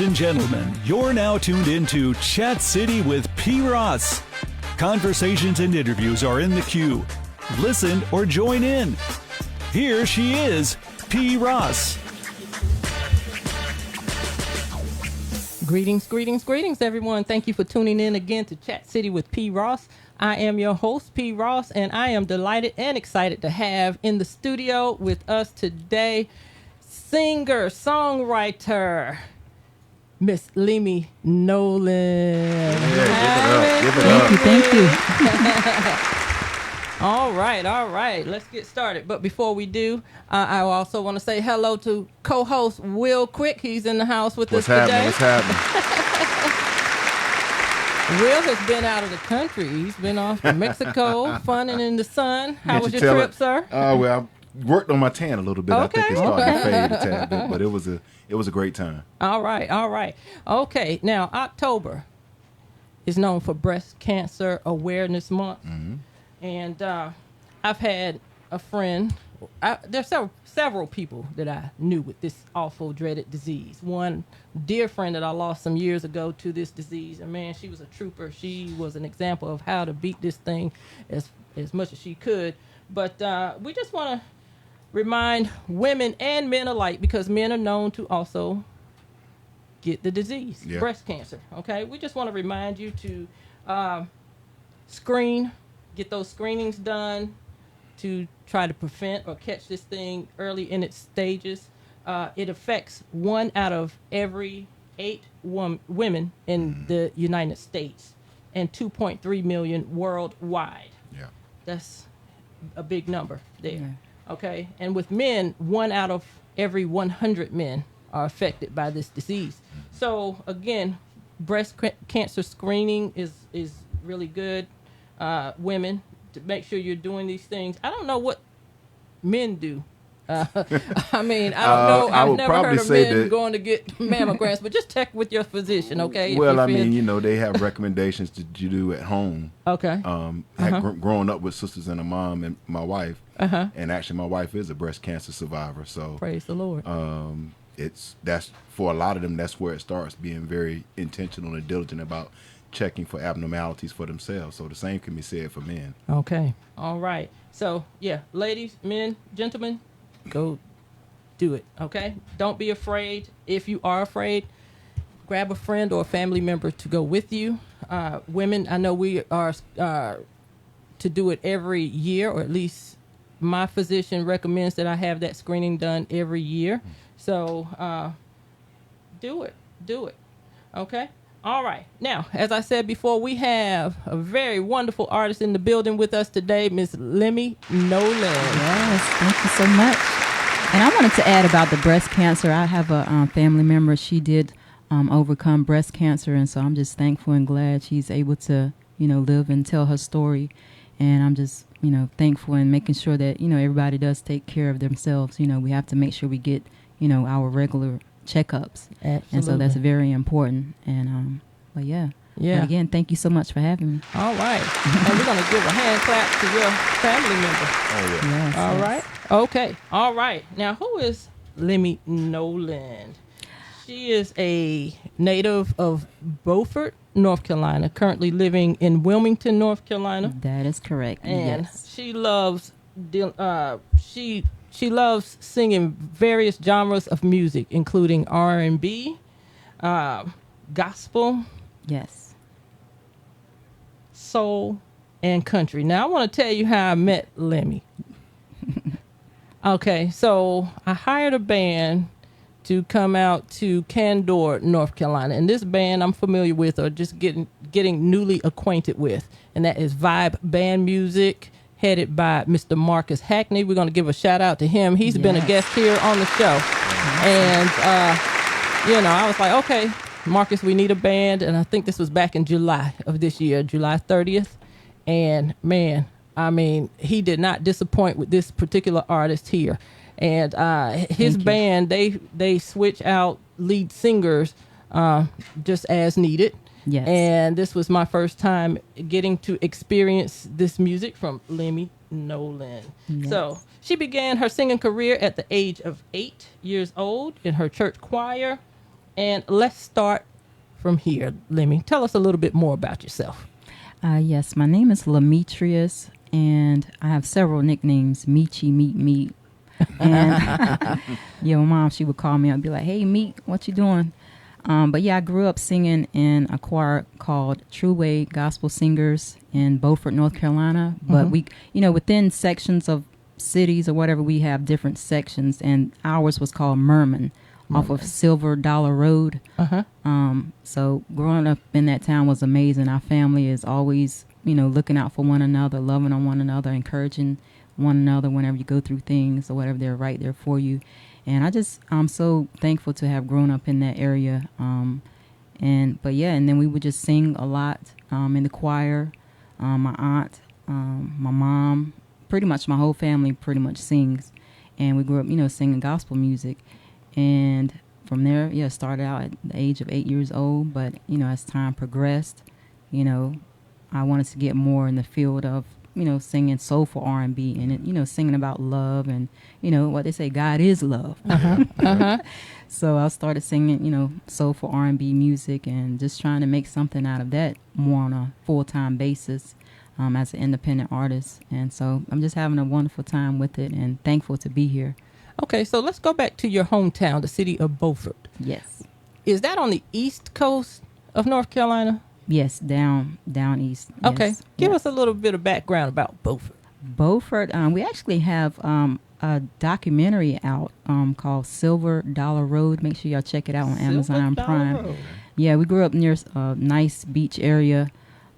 and gentlemen, you're now tuned into Chat City with P. Ross. Conversations and interviews are in the queue. Listen or join in. Here she is, P. Ross. Greetings, everyone. Thank you for tuning in again to Chat City with P. Ross. I am your host, P. Ross, and I am delighted and excited to have in the studio with us today singer, songwriter, Miss Leme Nolan. Yeah, give it up. Thank you. All right. Let's get started. But before we do, I also want to say hello to co-host Will Quick. He's in the house with us today. What's happening? Will has been out of the country. He's been off to Mexico, funning in the sun. How was your trip, sir? Well, I worked on my tan a little bit. Okay. I think it started to fade a tad bit, but it was a great time. All right. Okay, now October is known for Breast Cancer Awareness Month. Mm-hmm. And I've had a friend. There's several people that I knew with this awful, dreaded disease. One dear friend that I lost some years ago to this disease, and man, she was a trooper. She was an example of how to beat this thing as much as she could. But we just want to remind women and men alike, because men are known to also get the disease, breast cancer. Okay, we just want to remind you to screen. Get those screenings done to try to prevent or catch this thing early in its stages. It affects 1 out of every 8 women in the United States and 2.3 million worldwide. Yeah, that's a big number there. Yeah. Okay, and with men, 1 out of every 100 men are affected by this disease. So again, breast cancer screening is really good. Women, to make sure you're doing these things. I don't know what men do. I don't know. I've never heard of men going to get mammograms, but just check with your physician, okay? Well, they have recommendations that you do at home. Okay. Growing up with sisters and a mom and my wife, and actually my wife is a breast cancer survivor. So praise the Lord. That's for a lot of them. That's where it starts, being very intentional and diligent about checking for abnormalities for themselves. So the same can be said for men. Okay. All right. So yeah, ladies, men, gentlemen, go do it. Okay. Don't be afraid. If you are afraid, grab a friend or a family member to go with you. Women, I know we are to do it every year, or at least my physician recommends that I have that screening done every year. So do it. Okay. All right. Now, as I said before, we have a very wonderful artist in the building with us today, Miss Leme Nolan. Yes, thank you so much. And I wanted to add about the breast cancer. I have a family member. She did overcome breast cancer, and so I'm just thankful and glad she's able to, live and tell her story. And I'm just, thankful and making sure that, everybody does take care of themselves. We have to make sure we get, our regular checkups. Absolutely. And so that's very important. And but yeah. But again, thank you so much for having me. All right. And we're going to give a hand clap to your family member. Oh yeah. Yes, all right. Okay. All right. Now, who is Leme Nolan? She is a native of Beauford, North Carolina, currently living in Wilmington, North Carolina. That is correct. And yes. she loves She loves singing various genres of music, including R&B, gospel, yes, soul, and country. Now, I want to tell you how I met Leme. Okay, so I hired a band to come out to Candor, North Carolina. And this band I'm familiar with, or just getting newly acquainted with, and that is Vibe Band Music, headed by Mr. Marcus Hackney. We're going to give a shout out to him. He's been a guest here on the show. And, I was like, okay, Marcus, we need a band. And I think this was back in July of this year, July 30th. And man, he did not disappoint with this particular artist here. And his band, they switch out lead singers just as needed. Yes. And this was my first time getting to experience this music from Leme Nolan. Yes. So she began her singing career at the age of 8 years old in her church choir. And let's start from here, Leme. Tell us a little bit more about yourself. Yes, my name is Lemetrius, and I have several nicknames. Meechie, Meat. And yeah, my mom, she would call me up and be like, "Hey, Meat, what you doing?" But yeah, I grew up singing in a choir called True Way Gospel Singers in Beaufort, North Carolina. But we, within sections of cities or whatever, we have different sections, and ours was called Merman. Off of Silver Dollar Road. So growing up in that town was amazing. Our family is always, looking out for one another, loving on one another, encouraging one another whenever you go through things or whatever. They're right there for you. And I'm so thankful to have grown up in that area. And then we would just sing a lot in the choir. My aunt, my mom, pretty much my whole family pretty much sings. And we grew up, singing gospel music. And from there, started out at the age of 8 years old. But, as time progressed, I wanted to get more in the field of, singing soulful R&B and, singing about love and, what they say, God is love. So I started singing, soulful R&B music and just trying to make something out of that more on a full-time basis as an independent artist. And so I'm just having a wonderful time with it and thankful to be here. Okay, so let's go back to your hometown, the city of Beaufort. Yes. Is that on the east coast of North Carolina? Yes, down east. Okay, yes. give us a little bit of background about Beaufort. Beaufort, we actually have a documentary out called Silver Dollar Road. Make sure y'all check it out on Amazon Prime. Road. Yeah, we grew up near a nice beach area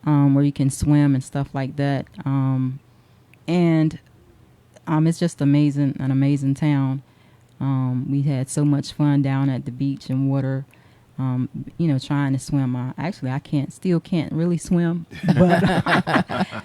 where you can swim and stuff like that. It's just an amazing town. We had so much fun down at the beach and water, trying to swim. I still can't really swim, but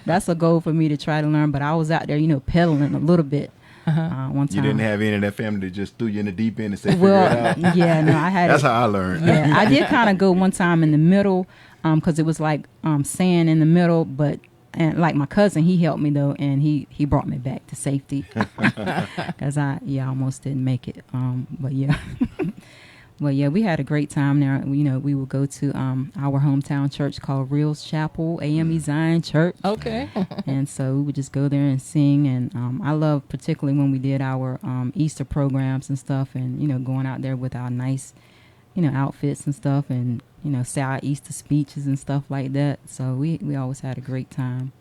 that's a goal for me to try to learn. But I was out there, pedaling a little bit. One time. You didn't have any of that family that just threw you in the deep end and said, figure it out? Yeah, no, I had. That's how I learned. Yeah, I did kind of go one time in the middle, because it was like sand in the middle, but. And like my cousin, he helped me though, and he brought me back to safety because I almost didn't make it. But yeah, we had a great time there. We would go to our hometown church called Reels Chapel, AME Zion Church. Okay. And so we would just go there and sing. And I love particularly when we did our Easter programs and stuff, and going out there with our nice, outfits and stuff, and say our Easter speeches and stuff like that. So we always had a great time.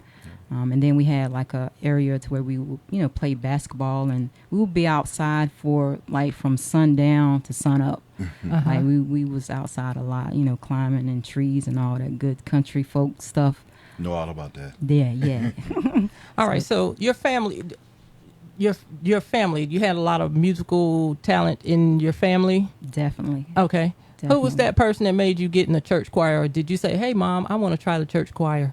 And then we had like a area to where we would, play basketball, and we would be outside for like from sundown to sun up. Like we was outside a lot, climbing in trees and all that good country folk stuff. Know all about that. Yeah. All right. So your family, you had a lot of musical talent in your family? Definitely. Okay. Definitely. Who was that person that made you get in the church choir, or did you say, "Hey, Mom, I want to try the church choir"?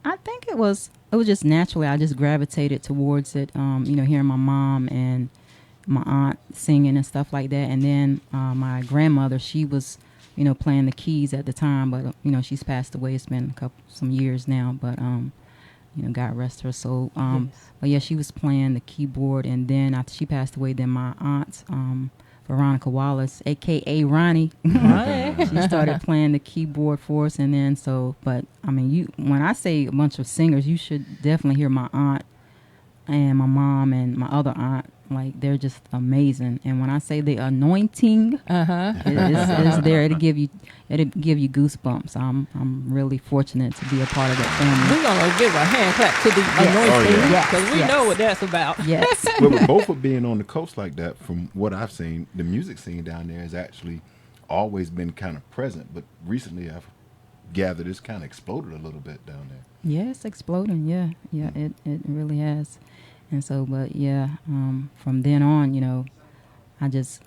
I think it was just naturally. I just gravitated towards it. Hearing my mom and my aunt singing and stuff like that, and then my grandmother, she was, playing the keys at the time, but she's passed away. It's been some years now, but God rest her soul. Yes. But yeah, she was playing the keyboard, and then after she passed away, then my aunt, Veronica Wallace, aka Ronnie, she started playing the keyboard for us, and then when I say a bunch of singers, you should definitely hear my aunt and my mom and my other aunt. Like, they're just amazing. And when I say the anointing is there, it'll give you goosebumps. I'm really fortunate to be a part of that family. We're gonna give a hand clap to the anointing, because we know what that's about. Yes. But with both of being on the coast like that, from what I've seen, the music scene down there has actually always been kind of present. But recently, I've gathered it's kind of exploded a little bit down there. Yeah, it's exploding. Yeah, it really has. And so, but yeah, from then on, I just,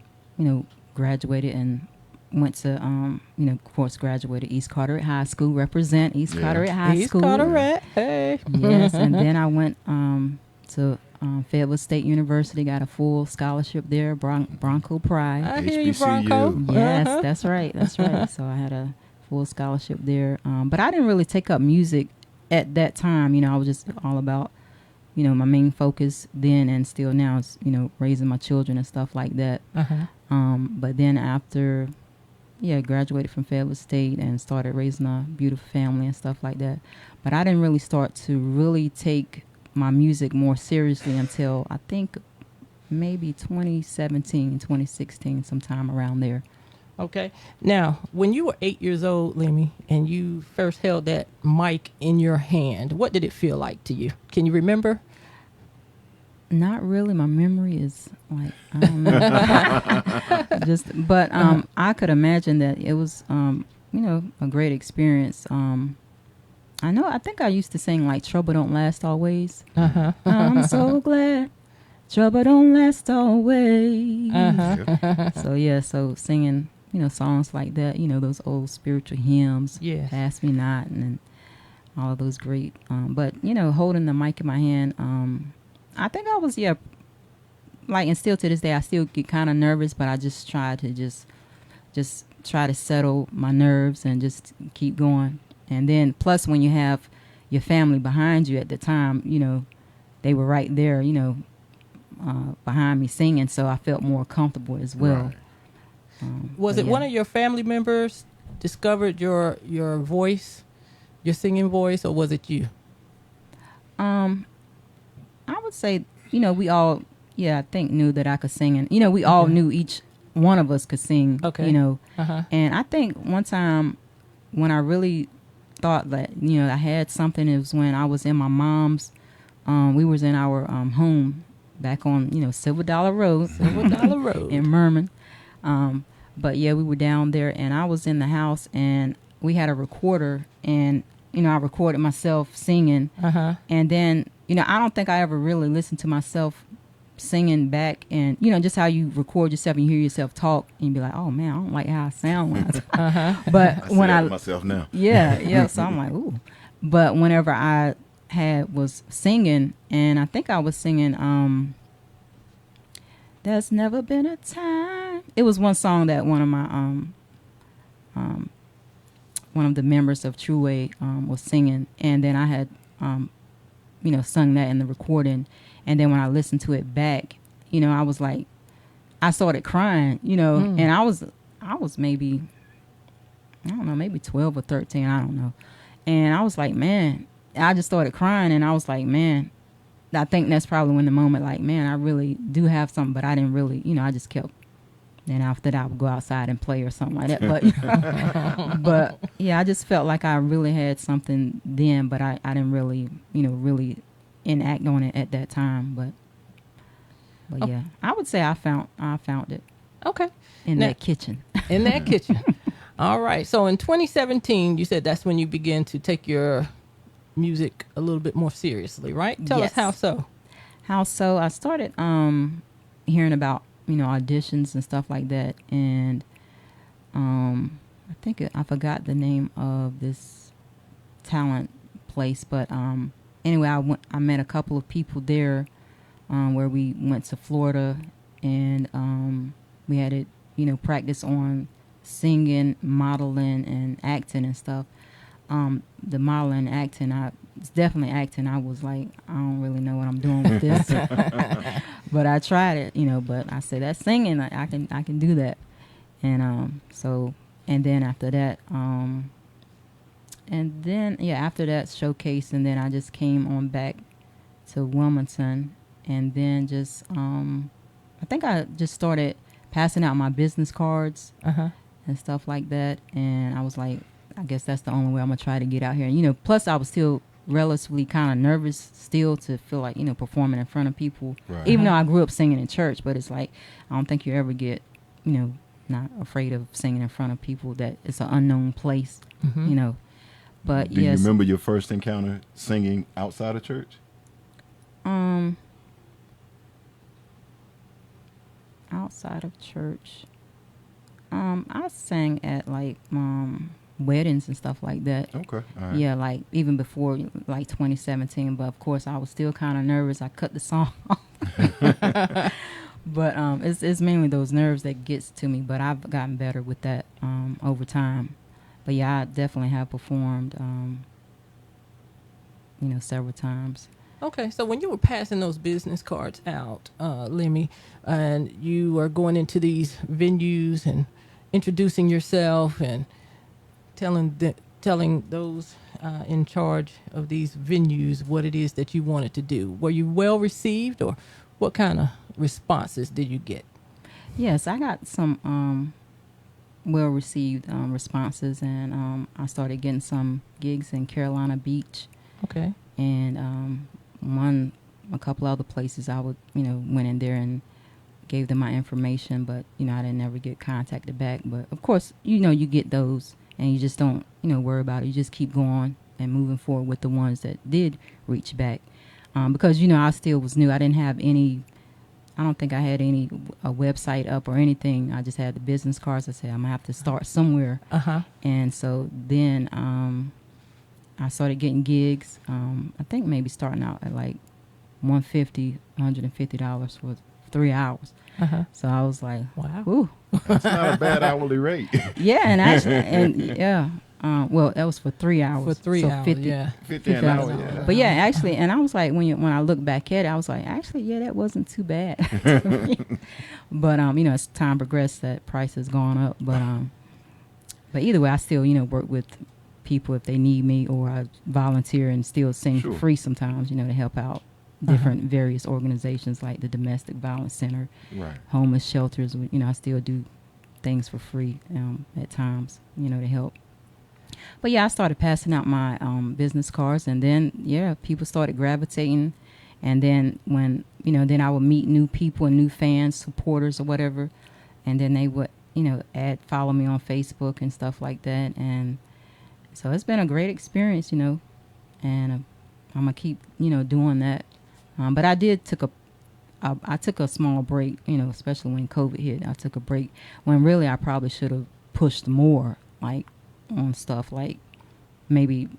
graduated and went to, of course, graduated East Carteret High School, represent East Carteret High School. East Carteret, hey. Yes, and then I went to Fayetteville State University, got a full scholarship there, Bronco Pride. I hear you, HBCU. Bronco. Yes, that's right. So I had a full scholarship there. But I didn't really take up music at that time. I was just all about, my main focus then and still now is, raising my children and stuff like that. But then after graduated from Fayetteville State and started raising a beautiful family and stuff like that. But I didn't really start to really take my music more seriously until I think maybe 2017, 2016, sometime around there. Okay. Now, when you were 8 years old, Leme, and you first held that mic in your hand, what did it feel like to you? Can you remember? Not really. My memory is like, I don't know. But I could imagine that it was, a great experience. I think I used to sing like "Trouble Don't Last Always." Uh-huh. I'm so glad trouble don't last always. Uh-huh. So singing, songs like that, those old spiritual hymns, Yes. "Pass Me Not," and all those great. But holding the mic in my hand, I think I was and still to this day I still get kind of nervous, but I just try to just try to settle my nerves and just keep going. And then plus when you have your family behind you at the time, they were right there, behind me singing, so I felt more comfortable as well. Right. Was it one of your family members discovered your voice, your singing voice, or was it you? I would say, we all, I think knew that I could sing, and we all knew each one of us could sing. Okay. Uh-huh. And I think one time when I really thought that I had something, it was when I was in my mom's. We was in our home back on Silver Dollar Road, in Merman. But we were down there, and I was in the house, and we had a recorder, and I recorded myself singing. Uh-huh. And then I don't think I ever really listened to myself singing back, and just how you record yourself and you hear yourself talk and you be like, oh man, I don't like how I sound when Uh-huh. but I when say I that to myself now. so I'm like, ooh. But whenever I was singing, and I think I was singing There's Never Been a Time. It was one song that one of my one of the members of True Way was singing, and then I had sung that in the recording. And then when I listened to it back, I was like, I started crying, and I was maybe, I don't know, maybe 12 or 13, I don't know. And I was like, man, I just started crying, and I was like, man, I think that's probably when the moment, like, man, I really do have something, but I didn't really, I just kept. Then after that, I would go outside and play or something like that. But, I just felt like I really had something then, but I didn't really, really enact on it at that time. But I would say I found it. Okay. In that kitchen. In that kitchen. All right. So in 2017, you said that's when you began to take your music a little bit more seriously, right? Tell us how so. How so? I started hearing about auditions and stuff like that, and I think I forgot the name of this talent place, but anyway, I met a couple of people there where we went to Florida, and we had to practice on singing, modeling, and acting and stuff. The modeling and acting, it's definitely acting. I was like, I don't really know what I'm doing with this, but I tried it, but I said, that's singing, I can do that. And and then after that, after that showcase, and then I just came on back to Wilmington, and then just I think I just started passing out my business cards and stuff like that, and I was like, I guess that's the only way I'm gonna try to get out here. And, plus I was still relatively kind of nervous still to feel like, performing in front of people, right. Even though I grew up singing in church, but it's like, I don't think you ever get, not afraid of singing in front of people that it's an unknown place, but Do you remember your first encounter singing outside of church? Outside of church, I sang at like, weddings and stuff like that. Okay. All right. Yeah, like even before like 2017, but of course I was still kind of nervous. I cut the song off. But it's mainly those nerves that gets to me, but I've gotten better with that over time. But I definitely have performed several times. Okay, so when you were passing those business cards out, Leme, and you were going into these venues and introducing yourself and telling those in charge of these venues what it is that you wanted to do. Were you well received, or what kind of responses did you get? Yes, I got some well-received responses, and I started getting some gigs in Carolina Beach. Okay. And a couple other places I would, went in there and gave them my information, but, I didn't ever get contacted back. But, of course, you get those, and you just don't, worry about it. You just keep going and moving forward with the ones that did reach back. Because, I still was new. I don't think I had a website up or anything. I just had the business cards. I said, I'm going to have to start somewhere. Uh-huh. And so then I started getting gigs. I think maybe starting out at like $150 for 3 hours. Uh-huh. So I was like, wow. Ooh. That's not a bad hourly rate. Yeah, and actually, well, that was for 3 hours. For 3 hours, 50, yeah. 50 an hour, yeah. But yeah, actually, and I was like, when I look back at it, I was like, actually, yeah, that wasn't too bad. But as time progressed, that price has gone up. But either way, I still, work with people if they need me, or I volunteer and still sing for free sometimes, to help out different various organizations like the Domestic Violence Center, Right. homeless shelters. I still do things for free at times, to help. But yeah, I started passing out my business cards, and then people started gravitating, and then when then I would meet new people and new fans, supporters or whatever, and then they would follow me on Facebook and stuff like that, and so it's been a great experience, and I'm gonna keep doing that. But I took a small break, especially when COVID hit. I took a break when really I probably should have pushed more, like on stuff like maybe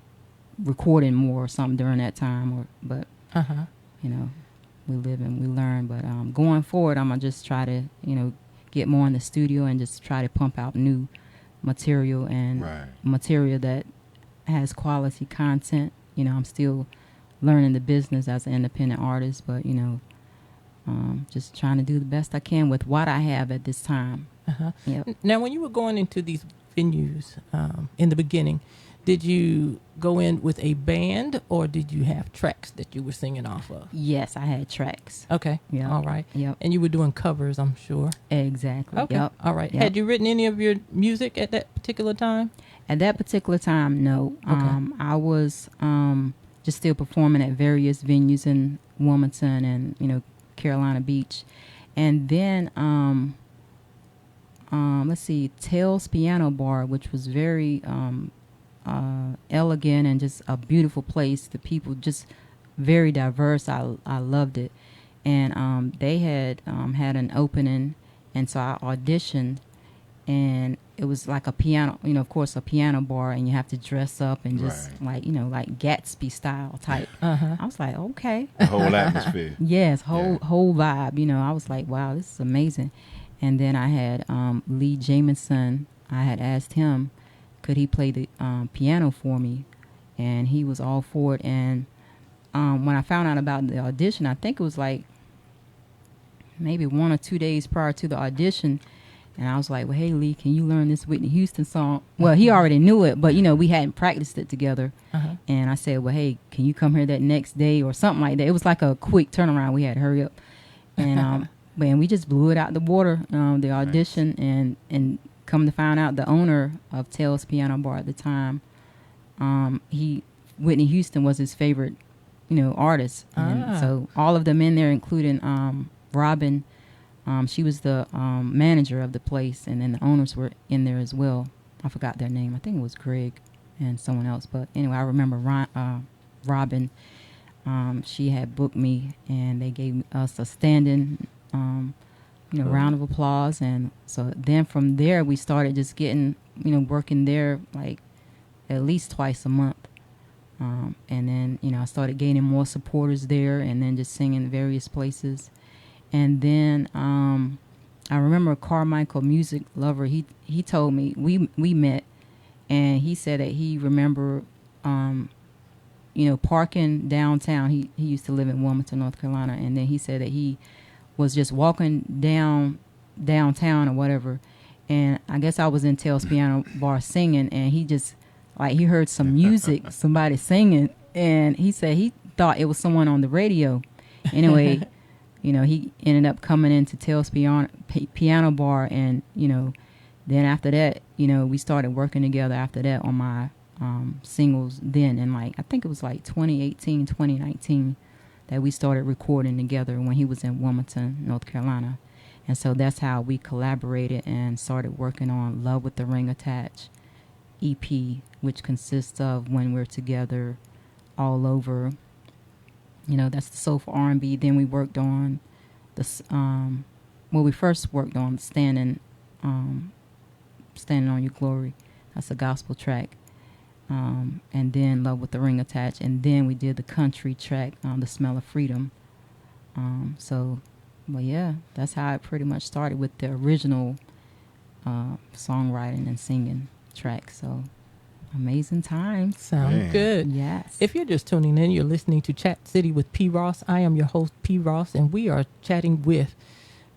recording more or something during that time, but we live and we learn. But going forward, I'm gonna just try to get more in the studio and just try to pump out new material and material that has quality content. I'm still learning the business as an independent artist, but just trying to do the best I can with what I have at this time. Uh-huh. Yep. Now, when you were going into these venues in the beginning, did you go in with a band, or did you have tracks that you were singing off of? Yes, I had tracks. Okay. Yep. All right. Yep. And you were doing covers, I'm sure. Exactly. Okay. Yep. All right. Yep. Had you written any of your music at that particular time? At that particular time, no. Okay. I was just still performing at various venues in Wilmington and Carolina Beach, and then let's see, Tell's Piano Bar, which was very elegant and just a beautiful place. The people just very diverse. I loved it, and they had had an opening, and so I auditioned, and it was like a piano, of course, a piano bar, and you have to dress up and just like Gatsby style type. Uh-huh. I was like, okay. The whole atmosphere. Yes, whole vibe. I was like, wow, this is amazing. And then I had Lee Jamison. I had asked him, could he play the piano for me, and he was all for it. And when I found out about the audition, I think it was like maybe 1 or 2 days prior to the audition. And I was like, well, hey, Lee, can you learn this Whitney Houston song? Well, he already knew it, but, we hadn't practiced it together. Uh-huh. And I said, well, hey, can you come here that next day or something like that? It was like a quick turnaround. We had to hurry up. And man, we just blew it out the water, the audition. Nice. And come to find out, the owner of Tell's Piano Bar at the time, Whitney Houston was his favorite, artist. And so all of them in there, including Robin. She was the manager of the place, and then the owners were in there as well. I forgot their name. I think it was Greg and someone else. But anyway, I remember Robin. She had booked me, and they gave us a standing, round of applause. And so then from there, we started just getting, working there like at least twice a month. And then, I started gaining more supporters there, and then just singing various places. And then I remember Carmichael, music lover, he told me, we met, and he said that he remember, parking downtown. He used to live in Wilmington, North Carolina, and then he said that he was just walking downtown or whatever, And I guess I was in Tails Piano Bar singing, and he just, like, he heard some music, somebody singing, and he said he thought it was someone on the radio. Anyway, you know, he ended up coming into Tails Piano Bar, and, you know, then after that, you know, we started working together after that on my singles then. And, like, I think it was like 2018, 2019 that we started recording together when he was in Wilmington, North Carolina. And so that's how we collaborated and started working on Love with the Ring Attached EP, which consists of When We're Together, All Over. You know, that's the soulful R&B. Then we worked on we first worked on Standing on Your Glory. That's a gospel track. And then Love with the Ring Attached. And then we did the country track, The Smell of Freedom. But yeah, that's how it pretty much started with the original songwriting and singing track. So amazing times. Sound good. Yes. If you're just tuning in, you're listening to Chat City with P. Ross. I am your host, P. Ross, and we are chatting with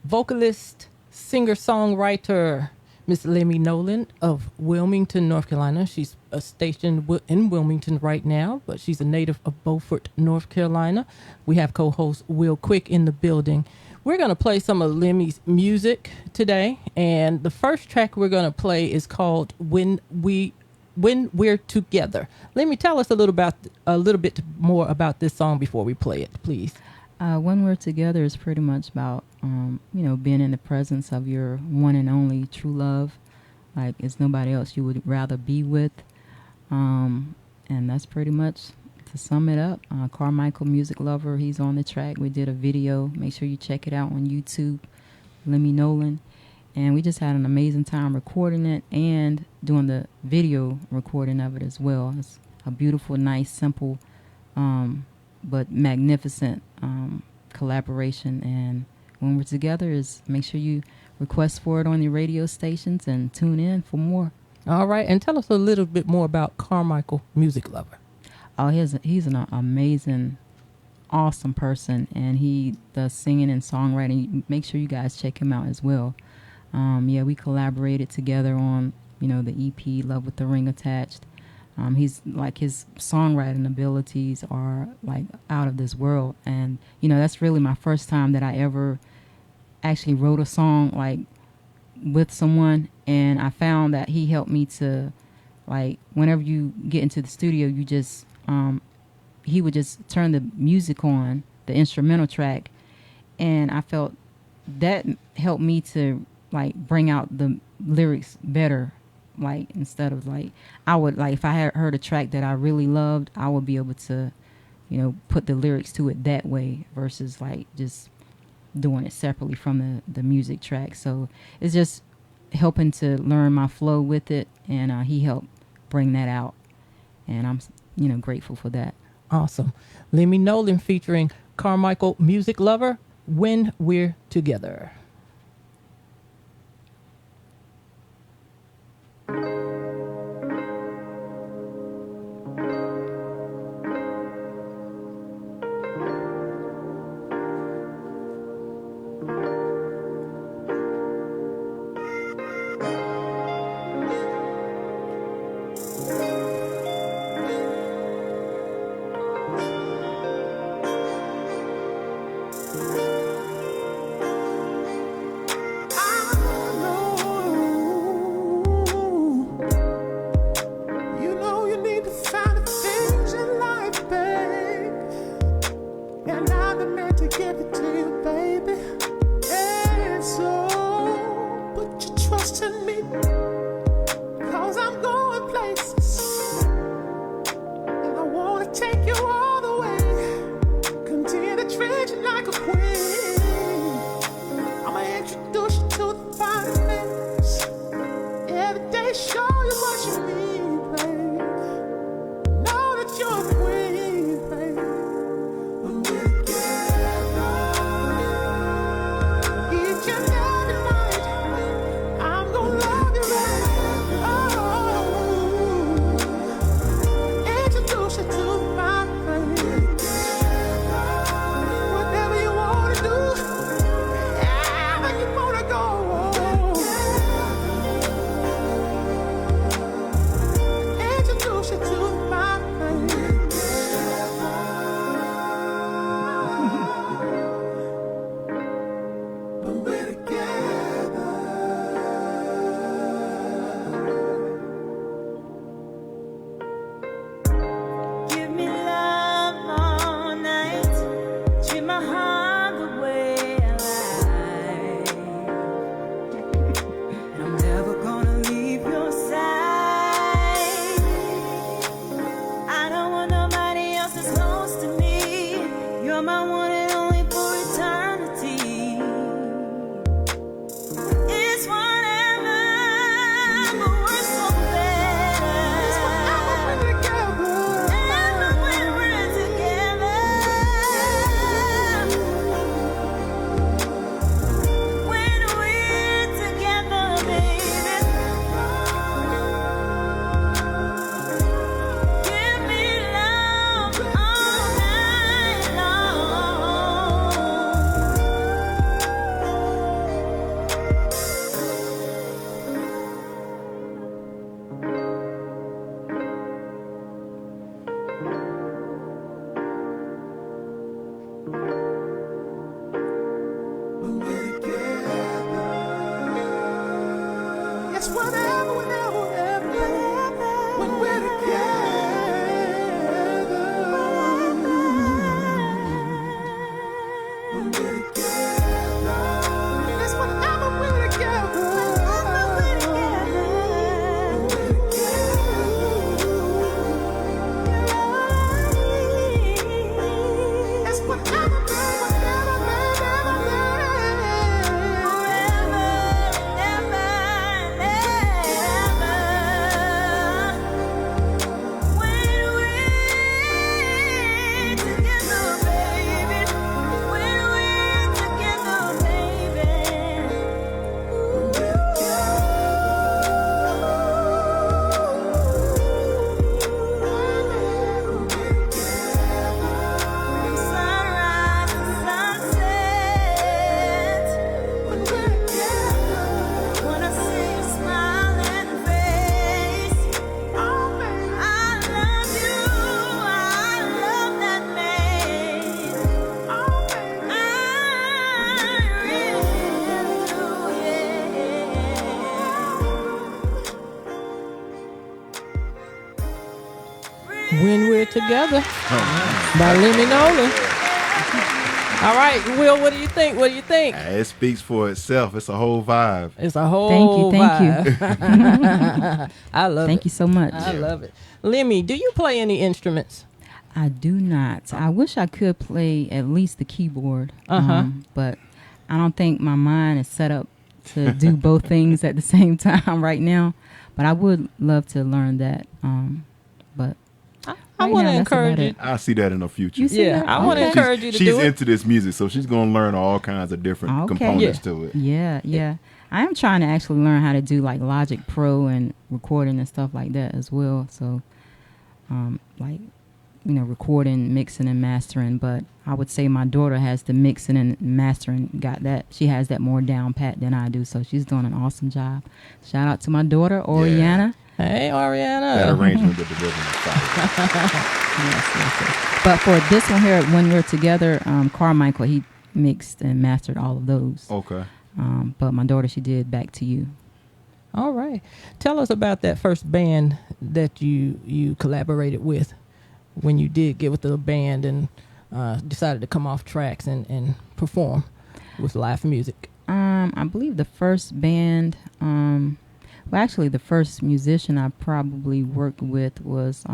vocalist, singer-songwriter, Miss Leme Nolan of Wilmington, North Carolina. She's stationed in Wilmington right now, but she's a native of Beaufort, North Carolina. We have co-host Will Quick in the building. We're going to play some of Leme's music today, and the first track we're going to play is called When We're Together. Leme, tell us a little bit more about this song before we play it, please. When We're Together is pretty much about, you know, being in the presence of your one and only true love. Like, it's nobody else you would rather be with. And that's pretty much, to sum it up. Carmichael, Music Lover, he's on the track. We did a video. Make sure you check it out on YouTube, Leme Nolan. And we just had an amazing time recording it and doing the video recording of it as well. It's a beautiful, nice, simple, but magnificent collaboration. And When We're Together is, make sure you request for it on the radio stations and tune in for more. All right, and tell us a little bit more about Carmichael, Music Lover. Oh, he's an amazing, awesome person, and he does singing and songwriting. Make sure you guys check him out as well. Yeah, we collaborated together on, you know, the EP Love with the Ring Attached. He's like, his songwriting abilities are like out of this world, and you know, that's really my first time that I ever actually wrote a song like with someone, and I found that he helped me to, like, whenever you get into the studio, you just he would just turn the music on, the instrumental track, and I felt that helped me to like bring out the lyrics better. Like, instead of like, I would, like, if I had heard a track that I really loved, I would be able to, you know, put the lyrics to it that way versus like just doing it separately from the music track. So it's just helping to learn my flow with it, and he helped bring that out, and I'm, you know, grateful for that. Awesome. Leme Nolan featuring Carmichael, Music Lover, When We're Together. When We're Together by Leme Nolan. All right, Will, what do you think? What do you think? It speaks for itself. It's a whole vibe. It's a whole Thank you. vibe. I love it. Thank you so much. I love it. Leme, do you play any instruments? I do not. I wish I could play at least the keyboard, but I don't think my mind is set up to do both things at the same time right now. But I would love to learn that. But I want to encourage you. I see that in the future. You see Yeah, that? I want to Okay. encourage you to She's do it. into this music, so she's going to learn all kinds of different Okay. components to it. Yeah. I am trying to actually learn how to do like Logic Pro and recording and stuff like that as well. So, recording, mixing, and mastering. But I would say my daughter has the mixing and mastering. Got that? She has that more down pat than I do. So she's doing an awesome job. Shout out to my daughter, Oriana. Hey, Ariana. That arrangement with the rhythm is fire. Yes. But for this one here, When We're Together, Carmichael, he mixed and mastered all of those. Okay. But my daughter, she did Back to You. All right. Tell us about that first band that you collaborated with when you did get with the band and decided to come off tracks and perform with live music. I believe the first band, actually the first musician I probably worked with was,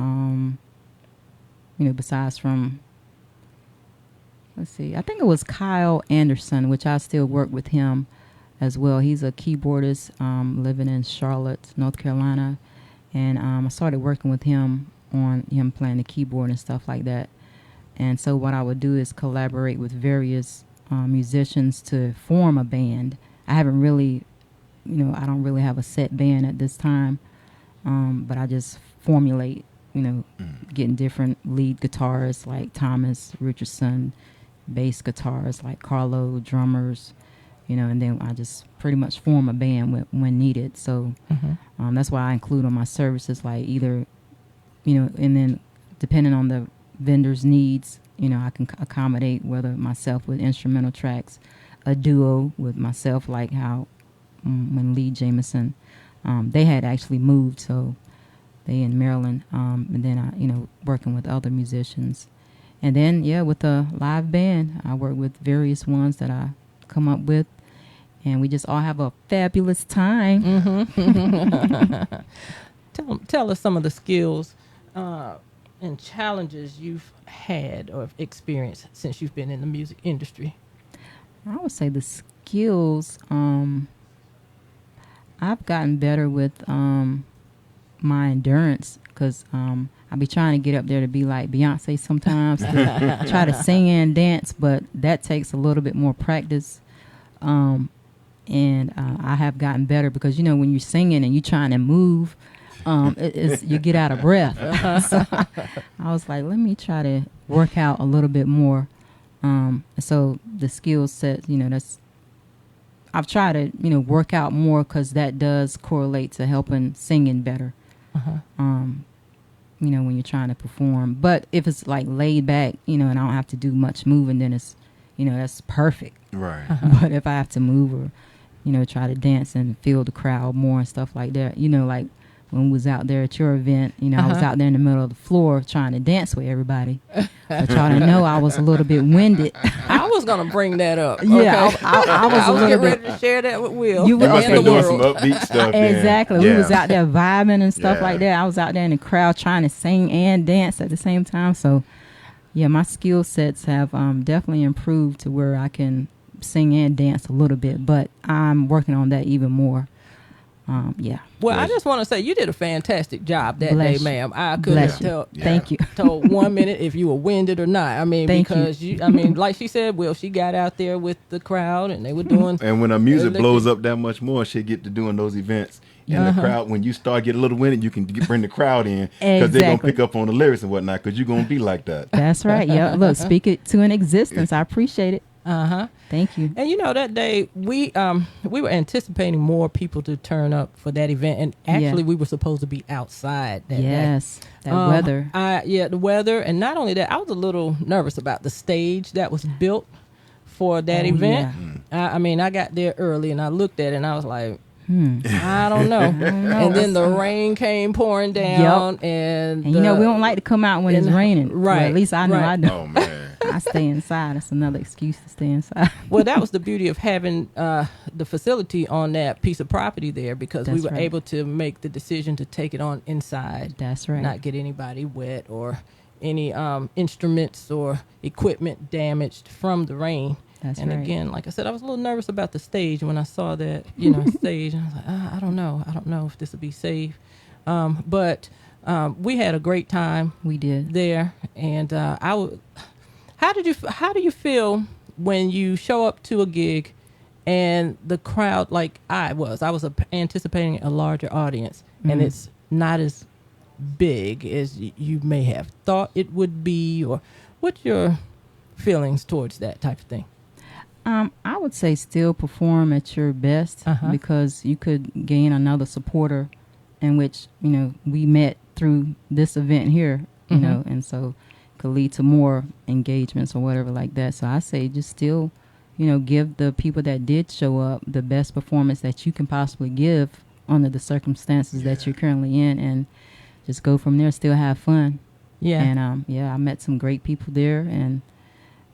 besides from, let's see, I think it was Kyle Anderson, which I still work with him as well. He's a keyboardist living in Charlotte, North Carolina. And I started working with him on him playing the keyboard and stuff like that. And so what I would do is collaborate with various musicians to form a band. I haven't really, I don't really have a set band at this time, but I just formulate, getting different lead guitarists like Thomas Richardson, bass guitarists like Carlo, drummers, and then I just pretty much form a band when needed. So that's why I include on my services, like either, and then depending on the vendor's needs, I can accommodate whether myself with instrumental tracks, a duo with myself, like how when Lee Jameson, they had actually moved, so they in Maryland, and then I, working with other musicians. And then, with a live band, I work with various ones that I come up with, and we just all have a fabulous time. Tell us some of the skills and challenges you've had or experienced since you've been in the music industry. I would say the skills, I've gotten better with my endurance, because I be trying to get up there to be like Beyonce sometimes, to try to sing and dance, but that takes a little bit more practice. And I have gotten better because, when you're singing and you're trying to move, you get out of breath. So I was like, let me try to work out a little bit more. So the skill set, I've tried to, work out more, because that does correlate to helping singing better. When you're trying to perform. But if it's like laid back, and I don't have to do much moving, then it's, that's perfect. Right. But if I have to move or, try to dance and feel the crowd more and stuff like that, like when we was out there at your event, I was out there in the middle of the floor trying to dance with everybody. But y'all didn't know I was a little bit winded. I was going to bring that up. Yeah, okay? I was getting ready to share that with Will. You must okay, be doing some upbeat stuff. Exactly. Then. We was out there vibing and stuff Yeah. like that. I was out there in the crowd trying to sing and dance at the same time. So, my skill sets have definitely improved to where I can sing and dance a little bit. But I'm working on that even more. Well, I just want to say you did a fantastic job that Bless day, you. ma'am. I couldn't tell. Thank you. Told 1 minute if you were winded or not. I mean, Thank because you. I mean, like she said, Will, she got out there with the crowd and they were doing. And when her music blows up that much more, she'll get to doing those events. And the crowd, when you start getting a little winded, you can bring the crowd in, because they're going to pick up on the lyrics and whatnot, because you're going to be like that. That's right. Yeah. Look, speak it to an existence. I appreciate it. Thank you. And that day we were anticipating more people to turn up for that event, and actually we were supposed to be outside that day. That weather. The weather, and not only that, I was a little nervous about the stage that was built for that event. Yeah. I mean, I got there early and I looked at it and I was like, I don't know. And then the rain came pouring down, and you know we don't like to come out when it's raining. Right. Well, at least I know I don't. Oh man. I stay inside. That's another excuse to stay inside. Well, that was the beauty of having the facility on that piece of property there, because we were able to make the decision to take it on inside. That's right. Not get anybody wet or any instruments or equipment damaged from the rain. That's and right. again, like I said, I was a little nervous about the stage when I saw that, stage. And I was like, I don't know if this will be safe. But we had a great time. We did there. And how do you feel when you show up to a gig and the crowd, like I was anticipating a larger audience, and it's not as big as you may have thought it would be, or what's your feelings towards that type of thing? I would say still perform at your best, because you could gain another supporter, in which we met through this event here, you know, and so could lead to more engagements or whatever like that. So I say just still, give the people that did show up the best performance that you can possibly give under the circumstances that you're currently in, and just go from there. Still have fun. Yeah. And I met some great people there, and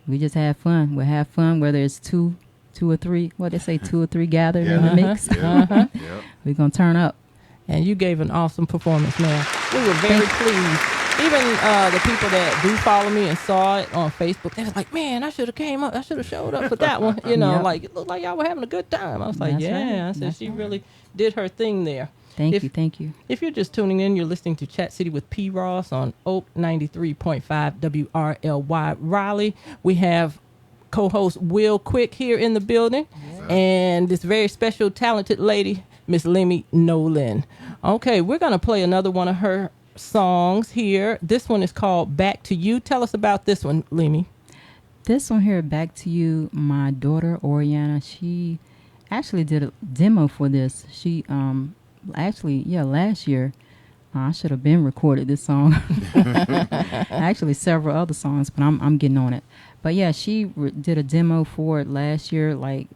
we just had fun. We'll have fun whether it's two or three. What they say, 2 or 3 gathered in the mix. We're gonna turn up. And you gave an awesome performance, man. We were very pleased. Even the people that do follow me and saw it on Facebook, they was like, "Man, I should have came up. I should have showed up for that one." Like it looked like y'all were having a good time. I was like, "Yeah." I said she really did her thing there. Thank you. If you're just tuning in, you're listening to Chat City with P. Ross on Oak 93.5 WRLY Raleigh. We have co-host Will Quick here in the building, and this very special, talented lady, Miss Leme Nolan. Okay, we're going to play another one of her songs here. This one is called Back to You. Tell us about this one, Leme. This one here, Back to You, my daughter, Oriana, she actually did a demo for this. She last year, I should have been recorded this song. Actually, several other songs, but I'm getting on it. But yeah, she did a demo for it last year, like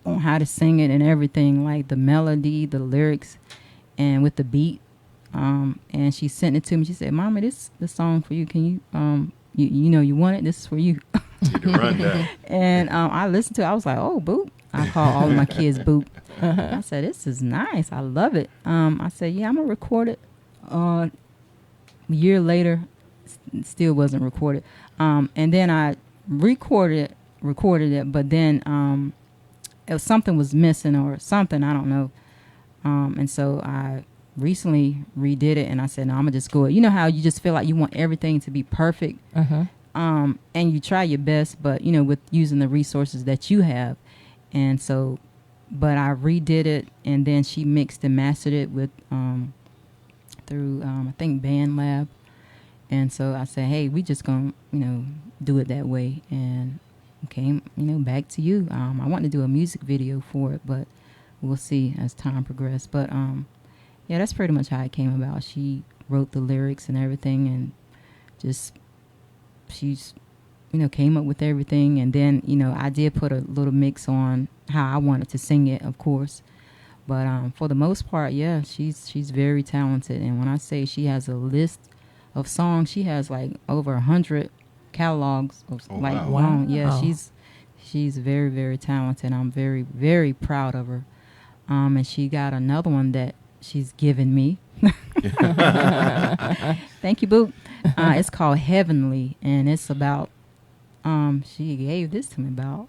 on how to sing it and everything, like the melody, the lyrics, and with the beat. And she sent it to me. She said, "Mama, this song for you. Can you, you want it? This is for you." Run down. And I listened to it. I was like, "Oh, Boop." I call all of my kids Boop. I said, "This is nice. I love it." I said, "Yeah, I'm gonna record it." A year later, still wasn't recorded. And then I recorded it, but then something was missing or something. I don't know. And so I recently redid it, and I said, "No, I'm gonna just go." You know how you just feel like you want everything to be perfect, and you try your best, but with using the resources that you have. And so, but I redid it, and then she mixed and mastered it with through I think BandLab. And so I said, "Hey, we just gonna do it that way." And came Back to You. I wanted to do a music video for it, but we'll see as time progressed. But yeah, that's pretty much how it came about. She wrote the lyrics and everything, and just she's came up with everything. And then, I did put a little mix on how I wanted to sing it, of course. But for the most part, yeah, she's very talented. And when I say she has a list of songs, she has like over 100 catalogs of long. Yeah, she's very, very talented. I'm very, very proud of her. And she got another one that she's given me. Thank you, Boo. It's called Heavenly, and it's about she gave this to me about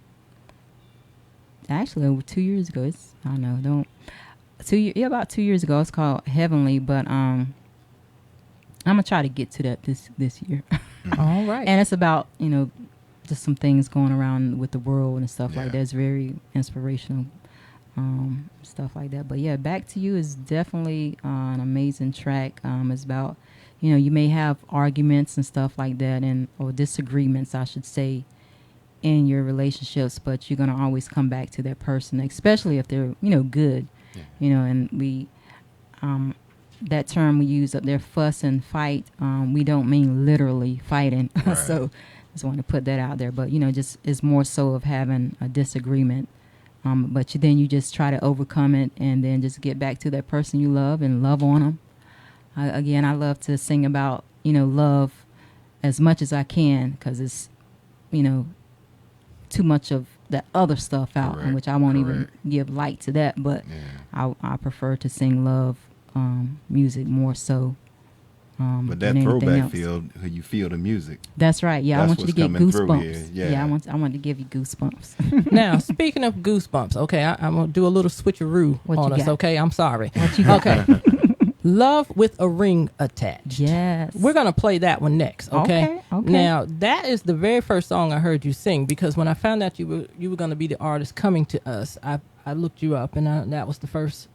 actually over 2 years ago. About 2 years ago. It's called Heavenly, but I'm gonna try to get to that this year. All right. And it's about just some things going around with the world and stuff like that. It's very inspirational, stuff like that. But yeah, Back to You is definitely an amazing track. It's about you may have arguments and stuff like that, or disagreements, I should say, in your relationships, but you're gonna always come back to that person, especially if they're good. And we that term we use up there, fuss and fight, we don't mean literally fighting. Right. So just want to put that out there. But just it's more so of having a disagreement But then you just try to overcome it and then just get back to that person you love and love on them. Again, I love to sing about, love as much as I can, because it's, too much of that other stuff out, in which I won't even give light to that. But I prefer to sing love music more so. But that throwback feel, you feel the music. That's right. Yeah, I want you to get goosebumps. Yeah, I want to give you goosebumps. Now, speaking of goosebumps, okay, I'm gonna do a little switcheroo on us. Okay, I'm sorry. Okay, Love with a Ring Attached. Yes, we're gonna play that one next. Okay. Okay. Now, that is the very first song I heard you sing, because when I found out you were gonna be the artist coming to us, I looked you up, and that was the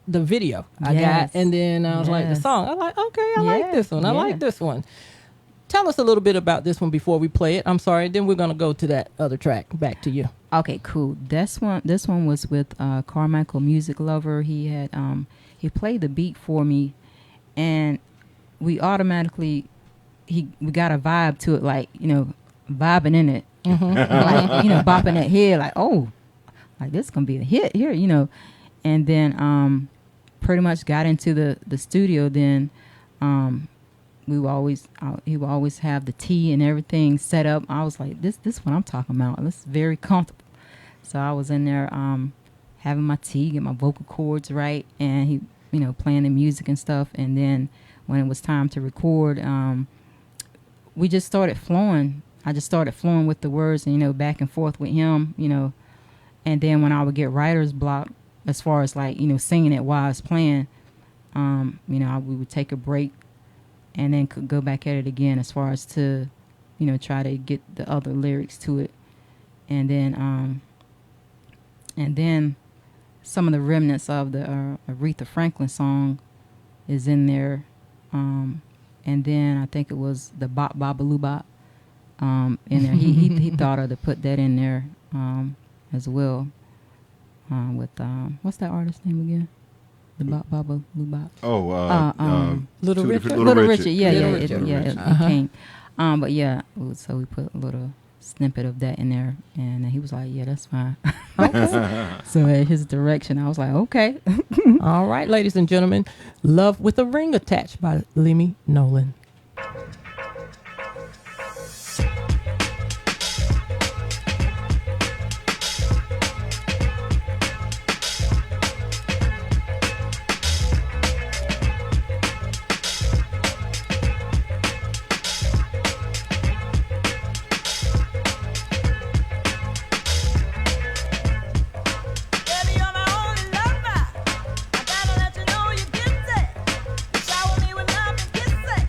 video I got, and then I was like, the song. I like, okay, I like this one. I like this one. Tell us a little bit about this one before we play it. I'm sorry. Then we're gonna go to that other track. Back to you. Okay, cool. This one was with Carmichael Music Lover. He had he played the beat for me, and we automatically we got a vibe to it, like vibing in it, like bopping that head, like like this gonna be a hit here, and then pretty much got into the studio. Then he would always have the tea and everything set up. I was like, this what I'm talking about. This is very comfortable. So I was in there having my tea, get my vocal cords right, and he playing the music and stuff. And then when it was time to record, we just started flowing. I just started flowing with the words, and back and forth with him, And then when I would get writer's block, as far as like, singing it while I was playing, we would take a break and then could go back at it again, as far as to, try to get the other lyrics to it. And then some of the remnants of the Aretha Franklin song is in there. And then I think it was the Bop Babaloo Bop in there. He thought of to put that in there as well, with what's that artist's name again? The Bop Babaloo Bop. Little Richard. Little Richard. Yeah, Little it Richard. came. But yeah, so we put a little snippet of that in there, and he was like, "Yeah, that's fine." So at his direction, I was like, "Okay." All right, ladies and gentlemen, Love with a Ring Attached by Leme Nolan. Shower me with love and kisses.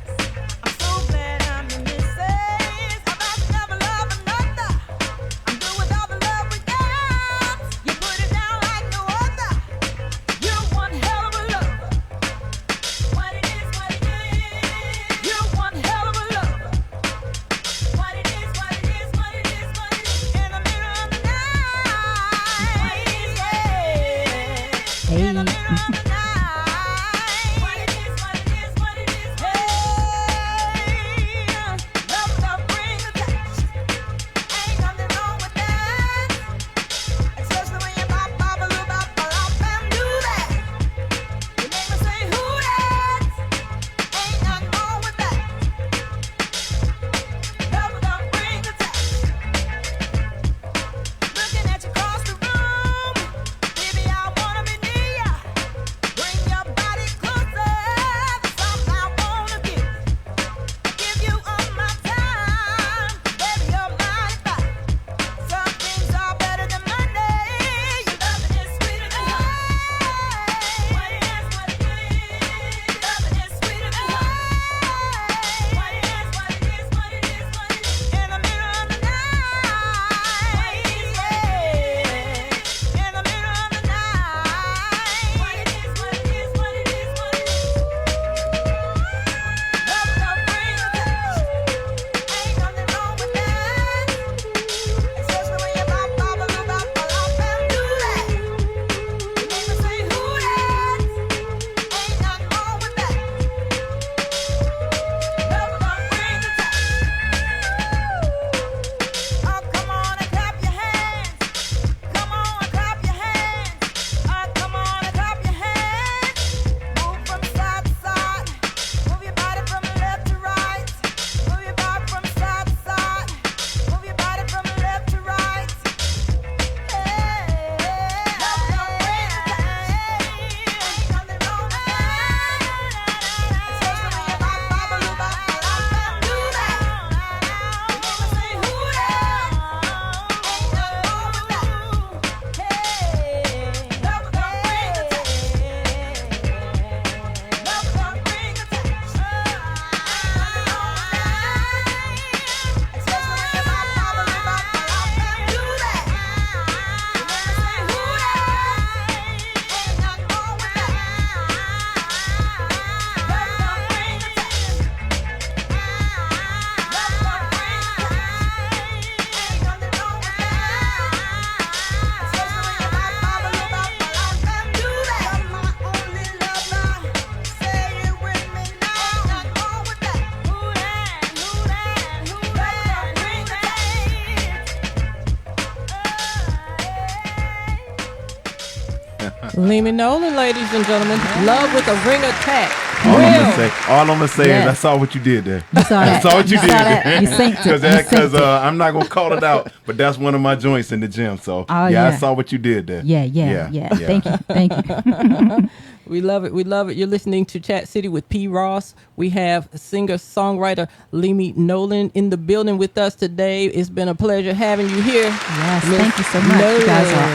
Leme Nolan, ladies and gentlemen. Love with a ring attack. All I'm gonna say is I saw what you did there. You saw that. I saw what you did there. You synced it. Because I'm not gonna call it out, but that's one of my joints in the gym. So I saw what you did there. Yeah. Thank you. We love it. We love it. You're listening to Chat City with P. Ross. We have singer-songwriter Leme Nolan in the building with us today. It's been a pleasure having you here. Yes, thank you so much. You guys are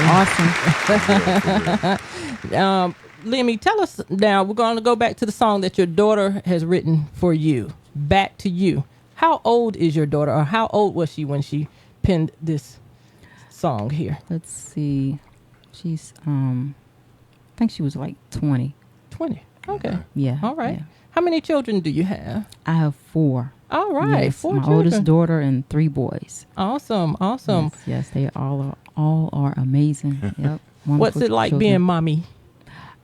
awesome. Leme, tell us now, we're going to go back to the song that your daughter has written for you, Back to You. How old is your daughter, or how old was she when she penned this song here? Let's see. She's, I think she was like 20. 20. Okay. Yeah. All right. Yeah. How many children do you have? I have 4. All right. Yes, 4 my children. oldest daughter and 3 boys. Awesome. Yes, they all are amazing. Yep. What's it like being mommy?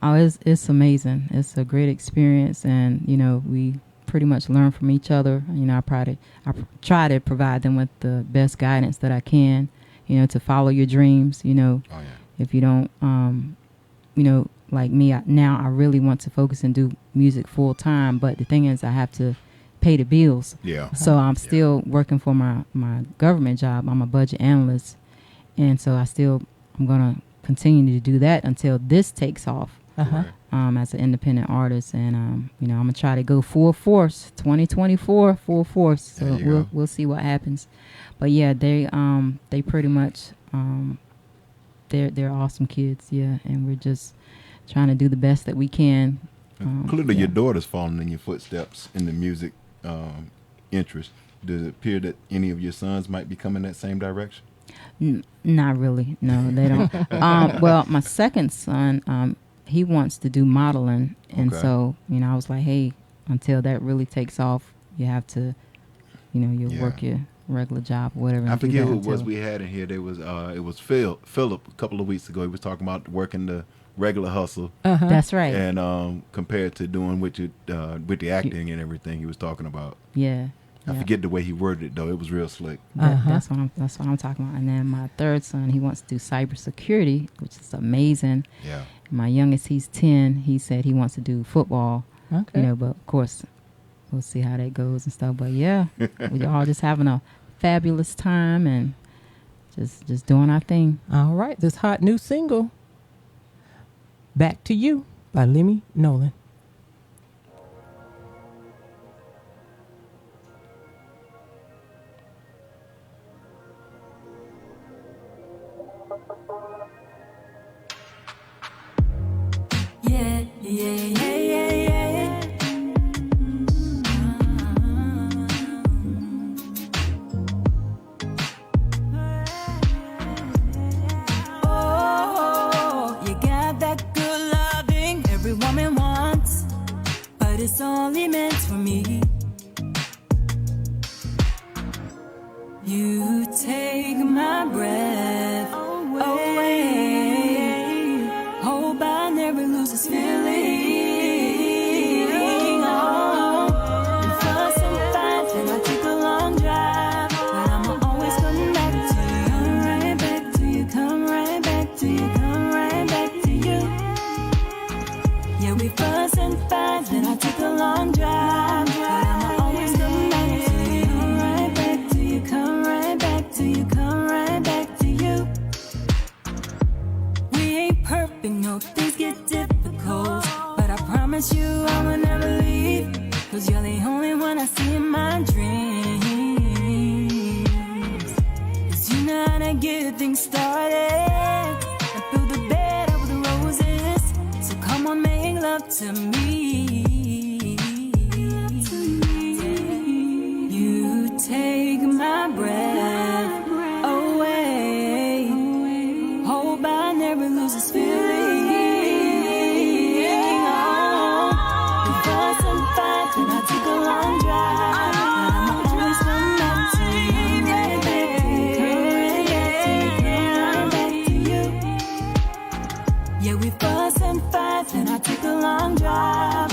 Oh, it's amazing. It's a great experience, and we pretty much learn from each other. I try to provide them with the best guidance that I can. To follow your dreams. If you don't, like me now, I really want to focus and do music full time. But the thing is, I have to pay the bills. Yeah. So I'm still working for my government job. I'm a budget analyst, and so I'm gonna continue to do that until this takes off. As an independent artist, and I'm gonna try to go full force 2024 full force, so we'll see what happens. But yeah, they pretty much they're awesome kids, and we're just trying to do the best that we can. Clearly your daughter's following in your footsteps in the music interest. Does it appear that any of your sons might be coming that same direction? Not really, no, they don't. Well, my second son, he wants to do modeling, and so I was like, hey, until that really takes off, you have to work your regular job or whatever. I forget who it was we had in here. There was it was Philip a couple of weeks ago. He was talking about working the regular hustle. That's right. And compared to doing with the acting and everything he was talking about. I forget the way he worded it though. It was real slick. That's what I'm talking about. And then my third son, he wants to do cybersecurity, which is amazing. Yeah. My youngest, he's 10. He said he wants to do football. Okay. But of course, we'll see how that goes and stuff. But yeah, we're all just having a fabulous time and just doing our thing. All right. This hot new single, Back to You by Leme Nolan. It's only meant for me. You take my breath away. Hope I never lose this feeling. Oh, we fuss and fight, then I take a long drive, but I'ma always come back to you. Come right back to you. Come right back to you. Come right back to you. Yeah, we fuss and fight, then I take a long drive, but I'ma always come back to you. Come right back to you. Come right back to you. Come right back to you. We ain't perfect, no, things get difficult, but I promise you I will never leave, 'cause you're the only one I see in my dreams. 'Cause you know how to get things started and fill the bed up with roses. So come on, make love to me. You take my breath away. Hope I never lose this feeling. Oh, we fuss and fight, then I take a long drive, but I'ma always come back to you. Come right back to you. Yeah, we fuss and fight, then I take a long drive,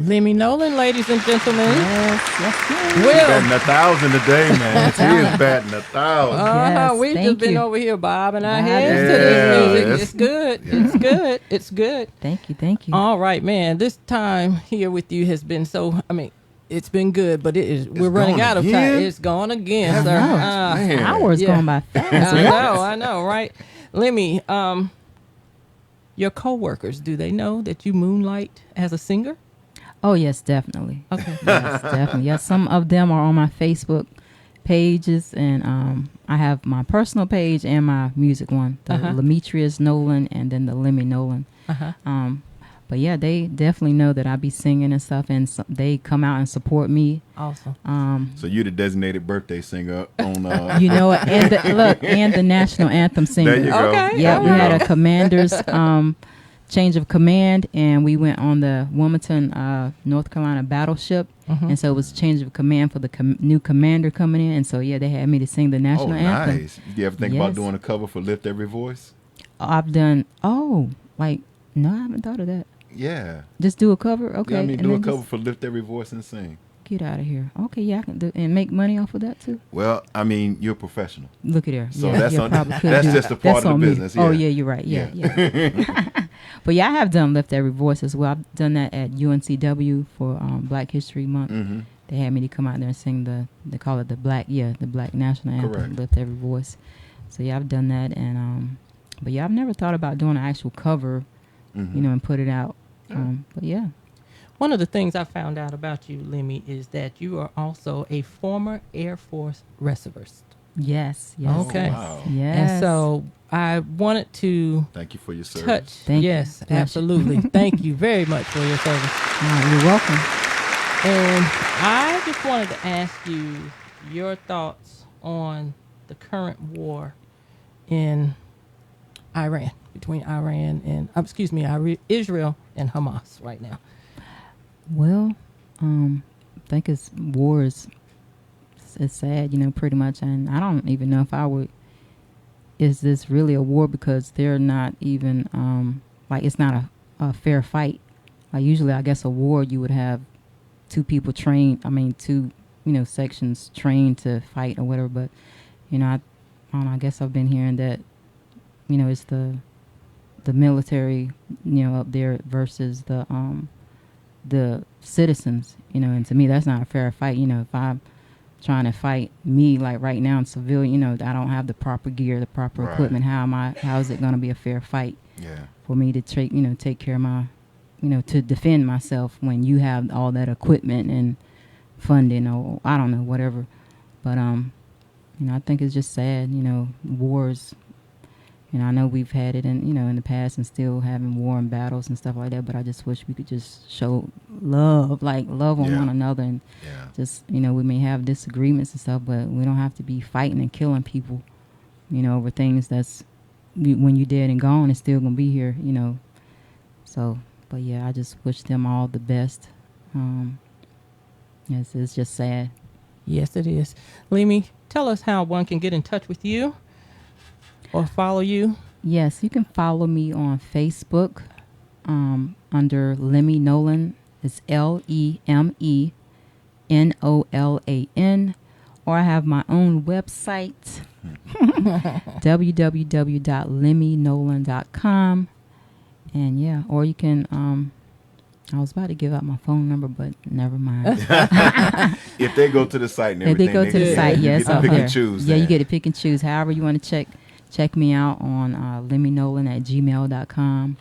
Leme Nolan, ladies and gentlemen. Yes. He's Will. batting 1,000 today, man. He is batting 1,000. Yes, We thank just been you. over here bobbing our Bobbing. heads to Yeah, this music. it's- It's good. It's good. It's good. Thank you. All right, man. This time here with you has been so. I mean, it's been good, but we're running gone out of time. again? It's gone again, Yeah, sir. man. Hours yeah. going by fast. I know, right? Leme, your coworkers, do they know that you moonlight as a singer? Oh yes, definitely. Okay. Yes, definitely. Yes, some of them are on my Facebook pages, and I have my personal page and my music one, the Leme Nolan, and then the Leme Nolan. But yeah, they definitely know that I be singing and stuff, and they come out and support me. Awesome. So you the designated birthday singer on You know, and the national anthem singer. There you go. Okay. Yeah, we There you had go. a commander's change of command, and we went on the Wilmington, North Carolina battleship, and so it was change of command for the new commander coming in, and so yeah, they had me to sing the Oh, national anthem. nice. You ever think about Yes. doing a cover for Lift Every Voice? I've done. Oh, like no, I haven't thought of that. Yeah. Just do a cover, okay? Yeah, I mean, and do a then cover just for Lift Every Voice and sing. get out of here. Okay, yeah, I can do and make money off of that too. Well, I mean, you're a professional. Look at her. So yeah, that's yeah, on- probably could that's do just that. a part That's of the on me. business, Oh yeah. yeah, you're right. Yeah. But yeah, I have done Lift Every Voice as well. I've done that at UNCW for Black History Month. Mm-hmm. They had me to come out there and sing they call it the Black National Anthem, Correct. Lift Every Voice. So yeah, I've done that, and but yeah, I've never thought about doing an actual cover, Mm-hmm. and put it out. But yeah. One of the things I found out about you, Leme, is that you are also a former Air Force reservist. Yes. Okay. Wow. Yes. And so I wanted to Thank you for your service. touch. Thank you. yes, Bless you. absolutely. Thank you very much for your service. You're welcome. And I just wanted to ask you your thoughts on the current war in Iran, between Iran and, Israel and Hamas right now. Well, I think war is sad, pretty much, and I don't even know if I would. Is this really a war? Because they're not even it's not a fair fight. Usually, I guess a war you would have two people trained. I mean, two sections trained to fight or whatever. But I don't know. I guess I've been hearing that it's the military up there versus the citizens, and to me that's not a fair fight. If I'm trying to fight me, like right now in civilian, I don't have the proper gear, the proper Right. equipment. How is it going to be a fair fight Yeah. for me to take care of my, to defend myself when you have all that equipment and funding or I don't know, whatever. But I think it's just sad, wars. I know we've had it in the past and still having war and battles and stuff like that, but I just wish we could just show love on Yeah. one another, and Yeah. just, we may have disagreements and stuff, but we don't have to be fighting and killing people, over things that's, when you're dead and gone, it's still going to be here, So, but yeah, I just wish them all the best. It's just sad. Yes, it is. Leme, tell us how one can get in touch with you or follow you. Yes, you can follow me on Facebook under Leme Nolan. It's LemeNolan, or I have my own website, www.lemenolan.com. And yeah, or you can, I was about to give out my phone number, but never mind. If they go to the site and If everything, they go to the site, you yes, get to up pick there. and choose. Yeah, you then. get to pick and choose. However you want to check me out on lemenolan@gmail.com.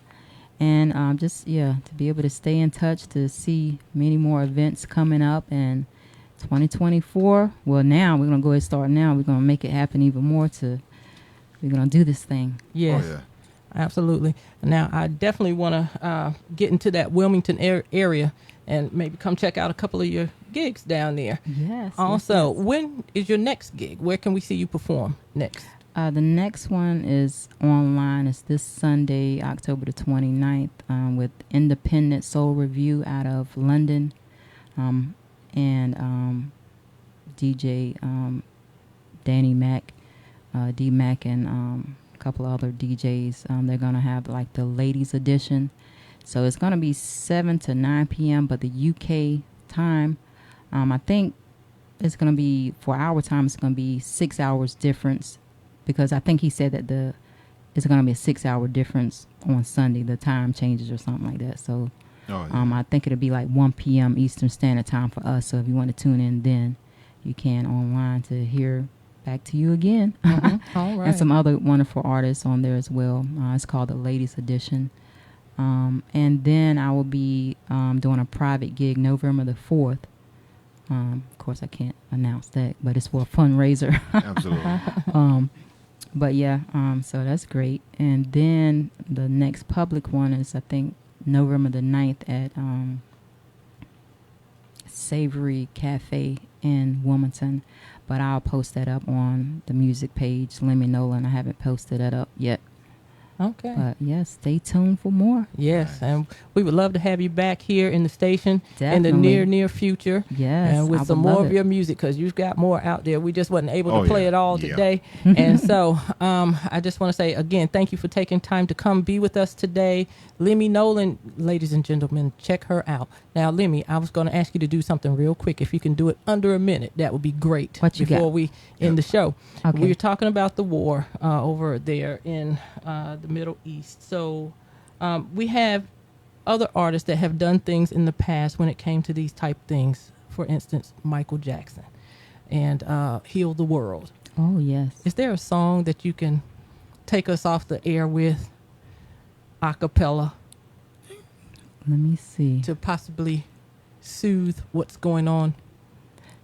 And just, to be able to stay in touch, to see many more events coming up. And 2024, well, now we're going to go ahead and start now. We're going to make it happen even more. We're going to do this thing. Yes, Oh, yeah. absolutely. Now, I definitely want to get into that Wilmington area and maybe come check out a couple of your gigs down there. Yes. Also, when is your next gig? Where can we see you perform next? The next one is online. It's this Sunday, October the 29th, with Independent Soul Review out of London, and DJ Danny Mac, D Mac, and a couple of other DJs. They're going to have like the ladies edition. So it's going to be 7 to 9 p.m., but the UK time, I think it's going to be, for our time, it's going to be 6 hours difference, because I think he said that it's going to be a 6 hour difference on Sunday. The time changes or something like that. So I think it'll be like 1 p.m. Eastern Standard Time for us. So if you want to tune in, then you can online to hear Back to You Again. All right. And some other wonderful artists on there as well. It's called the Ladies Edition. And then I will be doing a private gig November the 4th. Of course, I can't announce that, but it's for a fundraiser. Absolutely. But yeah, so that's great. And then the next public one is, I think, November the 9th at Savory Cafe in Wilmington. But I'll post that up on the music page, Leme Nolan. I haven't posted that up yet. Okay. But yes, stay tuned for more. Yes, and we would love to have you back here in the station Definitely. in the near future. Yes, and I with would some love more of it. your music, because you've got more out there. We just wasn't able to Oh, play yeah. it all Yeah. today. And so I just want to say again, thank you for taking time to come be with us today. Leme Nolan, ladies and gentlemen, check her out. Now, Leme, I was going to ask you to do something real quick. If you can do it under a minute, that would be great. What you before got? we end the show. Okay. We were talking about the war over there in the Middle East. So we have other artists that have done things in the past when it came to these type things. For instance, Michael Jackson and Heal the World. Oh, yes. Is there a song that you can take us off the air with a cappella Let me see. to possibly soothe what's going on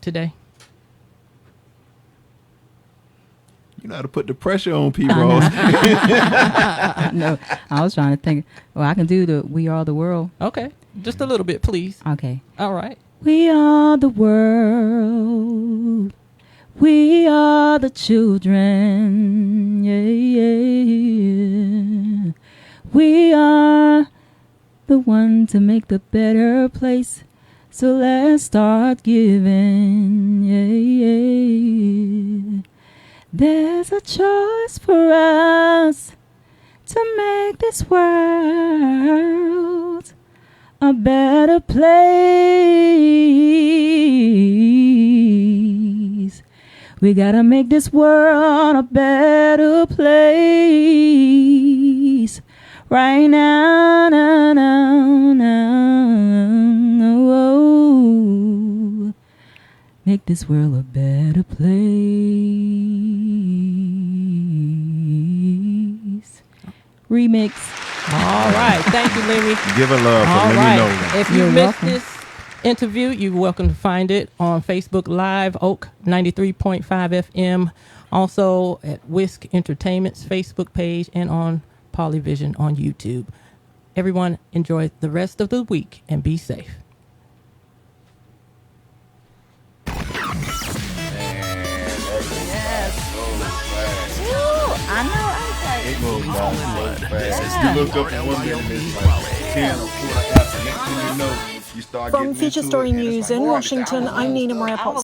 today? You know how to put the pressure on people. No, I was trying to think. Well, I can do the We Are the World. Okay, just a little bit, please. Okay. All right. We are the world. We are the children. Yeah, yeah. We are the one to make the better place. So let's start giving. Yeah, yeah. There's a choice for us to make this world a better place. We gotta make this world a better place right now, now, now, now. Oh, make this world a better place. Remix. All right. Thank you, Leme. Give a love for All Leme right. Nolan. If you You're missed welcome. this interview, you're welcome to find it on Facebook Live, Oak 93.5 FM. Also at WHISK Entertainment's Facebook page and on Polyvision on YouTube. Everyone, enjoy the rest of the week and be safe. It goes by so fast. You look up at 1 minute, it's like 10 or 4 after. Next thing you know, you start From getting Future into Story it, and it's News like, in oh, Washington, I'm Nina Maria Potts.